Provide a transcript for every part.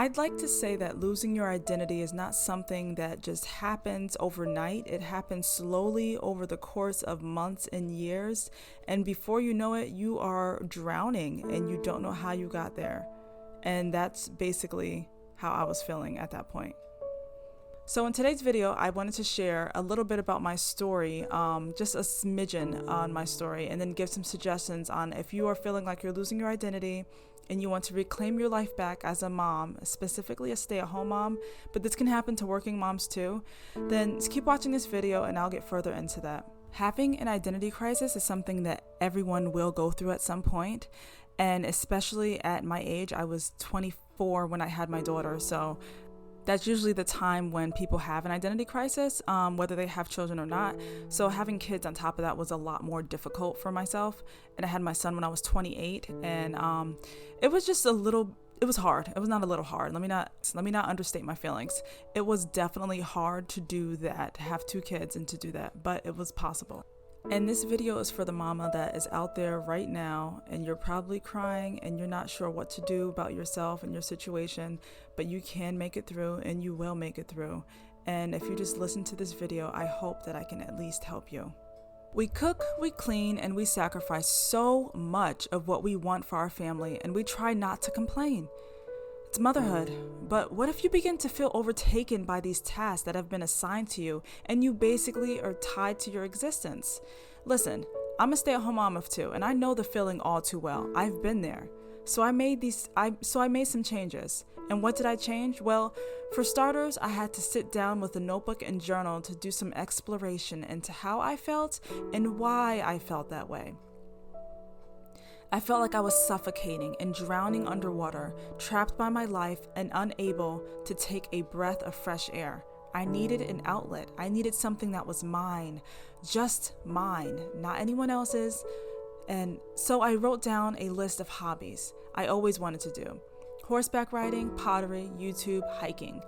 I'd like to say that losing your identity is not something that just happens overnight. It happens slowly over the course of months and years. And before you know it, you are drowning and you don't know how you got there. And that's basically how I was feeling at that point. So in today's video, I wanted to share a little bit about my story, just a smidgen on my story, and then give some suggestions on if you are feeling like you're losing your identity and you want to reclaim your life back as a mom, specifically a stay-at-home mom, but this can happen to working moms too, then just keep watching this video and I'll get further into that. Having an identity crisis is something that everyone will go through at some point, and especially at my age, I was 24 when I had my daughter, so that's usually the time when people have an identity crisis, whether they have children or not. So having kids on top of that was a lot more difficult for myself. And I had my son when I was 28, and it was just it was hard. It was not a little hard. Let me not understate my feelings. It was definitely hard to do that, to have two kids and to do that, but it was possible. And this video is for the mama that is out there right now and you're probably crying and you're not sure what to do about yourself and your situation, but you can make it through and you will make it through. And if you just listen to this video, I hope that I can at least help you. We cook, we clean, and we sacrifice so much of what we want for our family, and we try not to complain. It's motherhood, but what if you begin to feel overtaken by these tasks that have been assigned to you and you basically are tied to your existence? Listen, I'm a stay-at-home mom of two, and I know the feeling all too well. I've been there. So I made some changes. And what did I change? Well, for starters, I had to sit down with a notebook and journal to do some exploration into how I felt and why I felt that way. I felt like I was suffocating and drowning underwater, trapped by my life and unable to take a breath of fresh air. I needed an outlet. I needed something that was mine, just mine, not anyone else's. And so I wrote down a list of hobbies I always wanted to do: horseback riding, pottery, YouTube, hiking.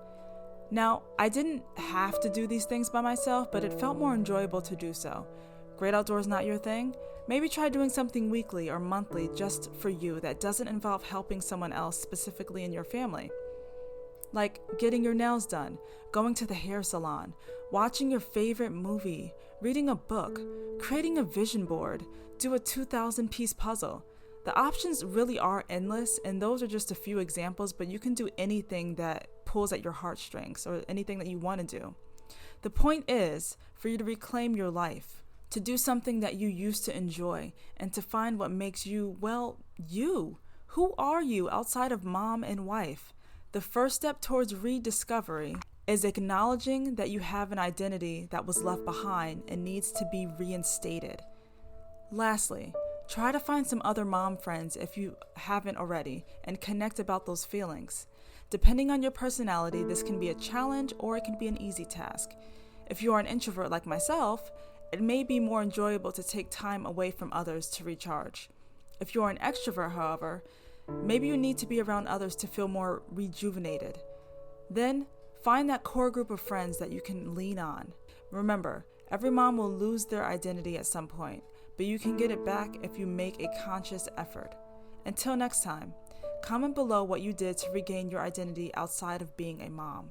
Now, I didn't have to do these things by myself, but it felt more enjoyable to do so. Great outdoors not your thing? Maybe try doing something weekly or monthly just for you that doesn't involve helping someone else specifically in your family. Like getting your nails done, going to the hair salon, watching your favorite movie, reading a book, creating a vision board, do a 2,000-piece puzzle. The options really are endless, and those are just a few examples, but you can do anything that pulls at your heartstrings or anything that you want to do. The point is for you to reclaim your life, to do something that you used to enjoy, and to find what makes you, well, you. Who are you outside of mom and wife? The first step towards rediscovery is acknowledging that you have an identity that was left behind and needs to be reinstated. Lastly, try to find some other mom friends if you haven't already and connect about those feelings. Depending on your personality, this can be a challenge or it can be an easy task. If you are an introvert like myself, it may be more enjoyable to take time away from others to recharge. If you are an extrovert, however, maybe you need to be around others to feel more rejuvenated. Then, find that core group of friends that you can lean on. Remember, every mom will lose their identity at some point, but you can get it back if you make a conscious effort. Until next time, comment below what you did to regain your identity outside of being a mom.